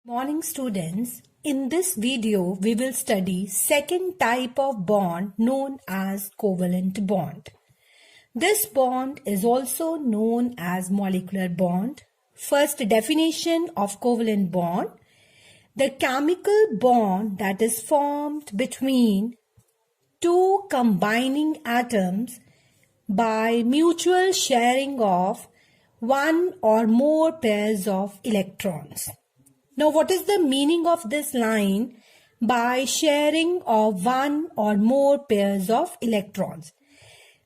Morning students, in this video we will study second type of bond known as covalent bond. This bond is also known as molecular bond. First definition of covalent bond: the chemical bond that is formed between two combining atoms by mutual sharing of one or more pairs of electrons. Now, what is the meaning of this line, by sharing of one or more pairs of electrons?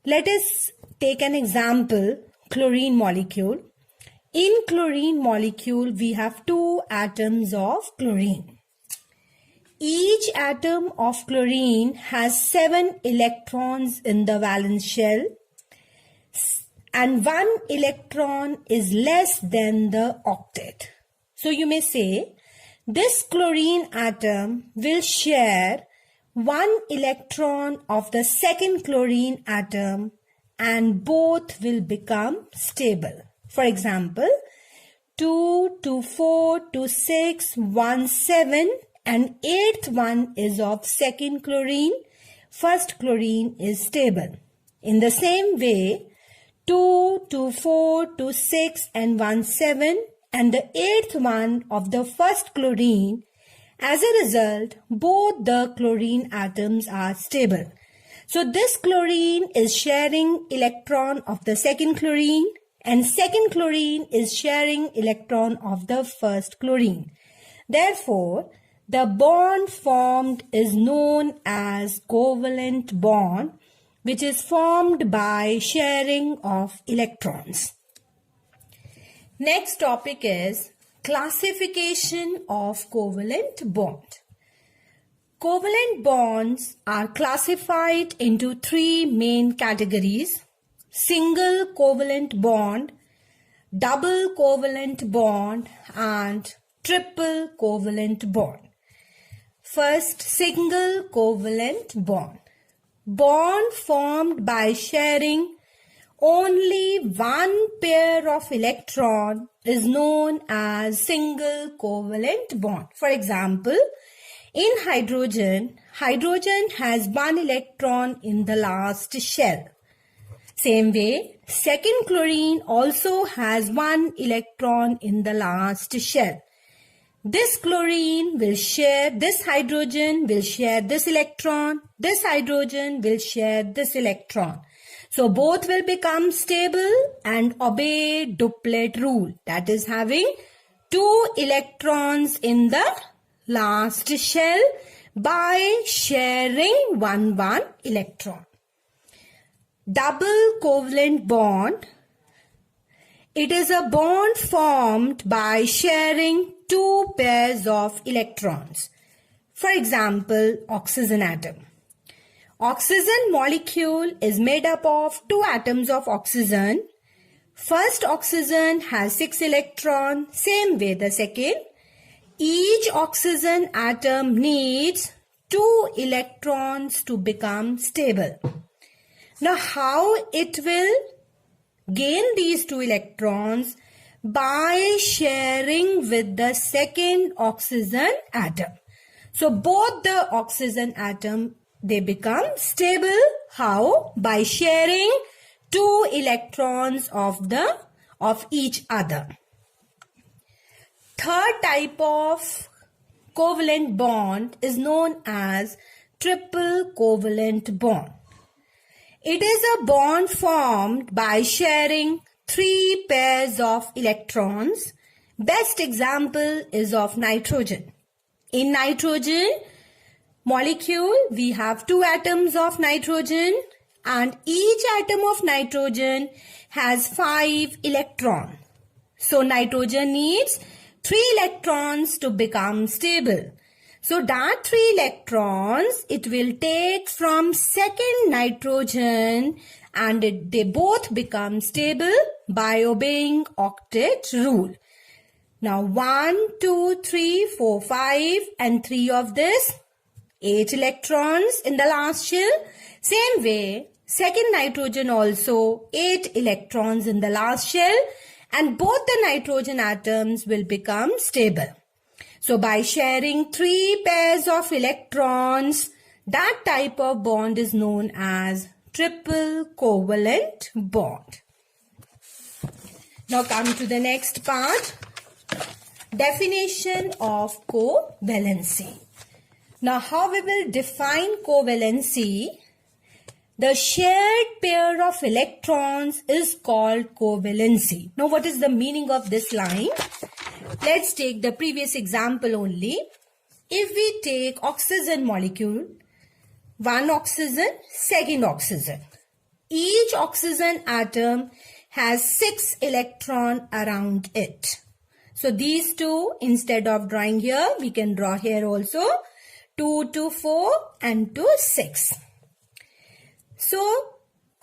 Let us take an example, chlorine molecule. In chlorine molecule, we have two atoms of chlorine. Each atom of chlorine has 7 electrons in the valence shell, and 1 electron is less than the octet. So you may say, this chlorine atom will share 1 electron of the second chlorine atom and both will become stable. For example, 2, 2, 4, 2, 6, 1, 7 and 8th one is of second chlorine. First chlorine is stable. In the same way, 2, 2, 4, 2, 6 and 1, 7 and the 8th one of the first chlorine. As a result, both the chlorine atoms are stable. So this chlorine is sharing electron of the second chlorine and second chlorine is sharing electron of the first chlorine. Therefore, the bond formed is known as covalent bond, which is formed by sharing of electrons. Next topic is classification of covalent bond. Covalent bonds are classified into 3 main categories: single covalent bond, double covalent bond, and triple covalent bond. First, single covalent bond. Bond formed by sharing only one pair of electron is known as single covalent bond. For example, in hydrogen, hydrogen has 1 electron in the last shell. Same way, second chlorine also has 1 electron in the last shell. This chlorine will share, this hydrogen will share this electron, this hydrogen will share this electron. So both will become stable and obey duplet rule, that is having 2 electrons in the last shell by sharing 1 electron. Double covalent bond. It is a bond formed by sharing 2 pairs of electrons. For example, oxygen atom. Oxygen molecule is made up of 2 atoms of oxygen. First oxygen has 6 electrons, same way the second. Each oxygen atom needs 2 electrons to become stable. Now how it will gain these 2 electrons? By sharing with the second oxygen atom. So both the oxygen atom, they become stable. How? By sharing 2 electrons of each other. Third type of covalent bond is known as triple covalent bond. It is a bond formed by sharing 3 pairs of electrons. Best example is of nitrogen. In nitrogen molecule, we have 2 atoms of nitrogen and each atom of nitrogen has 5 electrons. So nitrogen needs 3 electrons to become stable. So that 3 electrons, it will take from second nitrogen and they both become stable by obeying octet rule. Now 1, 2, 3, 4, 5 and 3 of this, 8 electrons in the last shell. Same way, second nitrogen also 8 electrons in the last shell and both the nitrogen atoms will become stable. So by sharing 3 pairs of electrons, that type of bond is known as triple covalent bond. Now come to the next part. Definition of covalency. Now how we will define covalency? The shared pair of electrons is called covalency. Now what is the meaning of this line? Let's take the previous example only. If we take oxygen molecule, one oxygen, second oxygen. Each oxygen atom has 6 electrons around it. So these two, instead of drawing here, we can draw here also 2 to 4 and to 6. So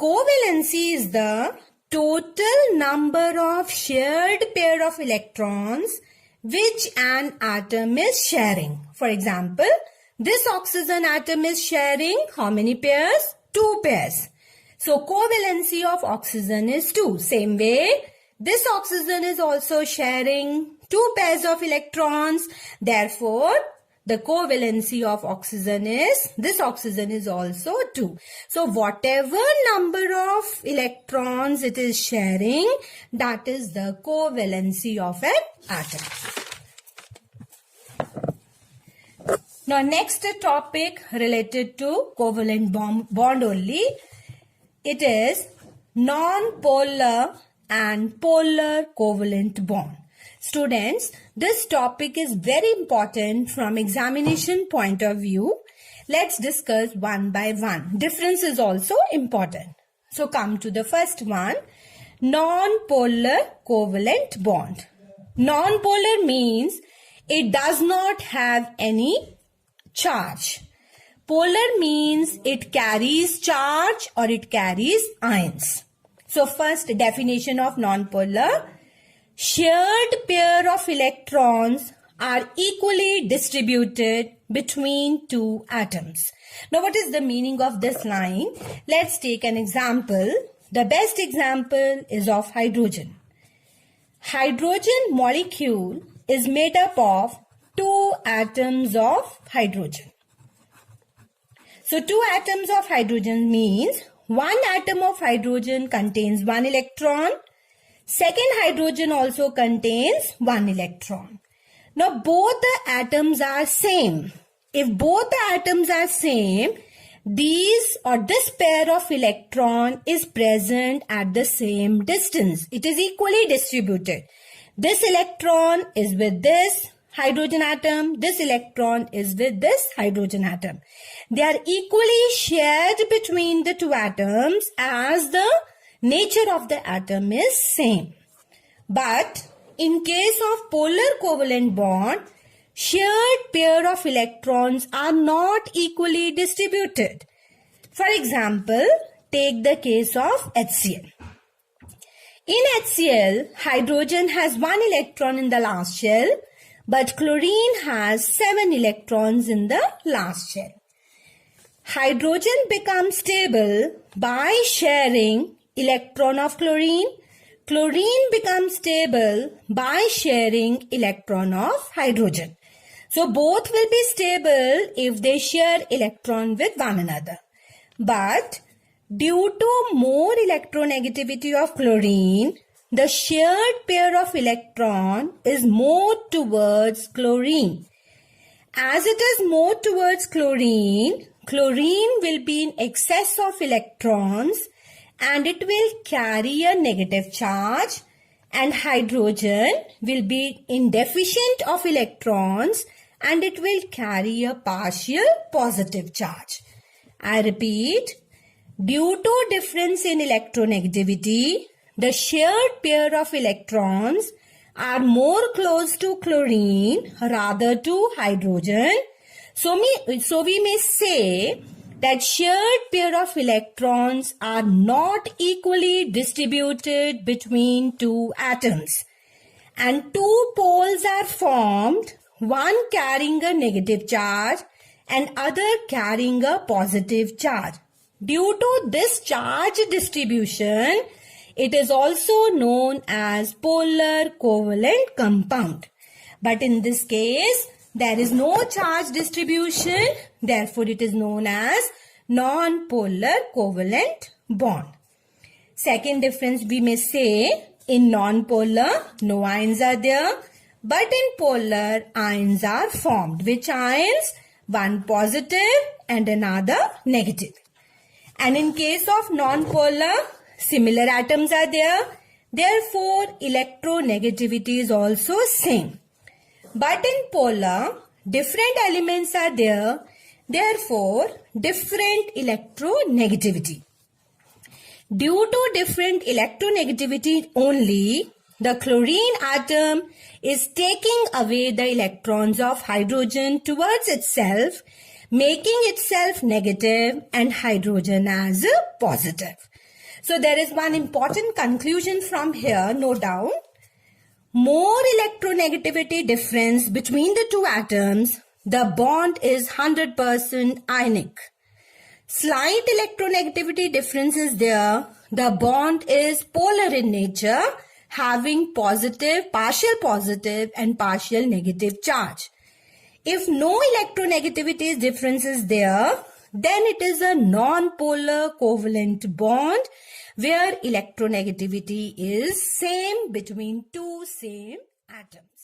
covalency is the total number of shared pair of electrons which an atom is sharing. For example, this oxygen atom is sharing how many pairs? 2 pairs. So covalency of oxygen is 2. Same way, this oxygen is also sharing 2 pairs of electrons. Therefore, the covalency of oxygen is, this oxygen is also 2. So whatever number of electrons it is sharing, that is the covalency of an atom. Now next topic related to covalent bond only. It is non-polar and polar covalent bond. Students, this topic is very important from examination point of view. Let's discuss one by one. Difference is also important. So come to the first one. Non-polar covalent bond. Non-polar means it does not have any charge. Polar means it carries charge or it carries ions. So first definition of non-polar. Shared pair of electrons are equally distributed between 2 atoms. Now what is the meaning of this line? Let's take an example. The best example is of hydrogen. Hydrogen molecule is made up of 2 atoms of hydrogen. So 2 atoms of hydrogen means 1 atom of hydrogen contains 1 electron. Second hydrogen also contains 1 electron. Now both the atoms are same. If both the atoms are same, these or this pair of electron is present at the same distance. It is equally distributed. This electron is with this hydrogen atom. This electron is with this hydrogen atom. They are equally shared between the 2 atoms as the nature of the atom is same. But in case of polar covalent bond, shared pair of electrons are not equally distributed. For example, take the case of HCl. In HCl, hydrogen has 1 electron in the last shell, but chlorine has 7 electrons in the last shell. Hydrogen becomes stable by sharing electron of chlorine. Chlorine becomes stable by sharing electron of hydrogen. So both will be stable if they share electron with one another. But due to more electronegativity of chlorine, the shared pair of electron is more towards chlorine. As it is more towards chlorine, chlorine will be in excess of electrons and it will carry a negative charge, and hydrogen will be in deficient of electrons and it will carry a partial positive charge. I repeat, due to difference in electronegativity, the shared pair of electrons are more close to chlorine rather to hydrogen. So we may say that shared pair of electrons are not equally distributed between 2 atoms. And 2 poles are formed, one carrying a negative charge and other carrying a positive charge. Due to this charge distribution, it is also known as polar covalent compound. But in this case, there is no charge distribution. Therefore, it is known as non-polar covalent bond. Second difference we may say, in non-polar, no ions are there. But in polar, ions are formed. Which ions? One positive and another negative. And in case of non-polar, similar atoms are there. Therefore, electronegativity is also same. But in polar, different elements are there. Therefore, different electronegativity. Due to different electronegativity only, the chlorine atom is taking away the electrons of hydrogen towards itself, making itself negative and hydrogen as positive. So there is one important conclusion from here, no doubt. More electronegativity difference between the two atoms, the bond is 100% ionic. Slight electronegativity difference is there, the bond is polar in nature, having partial positive and partial negative charge. If no electronegativity difference is there, then it is a non-polar covalent bond where electronegativity is same between two same atoms.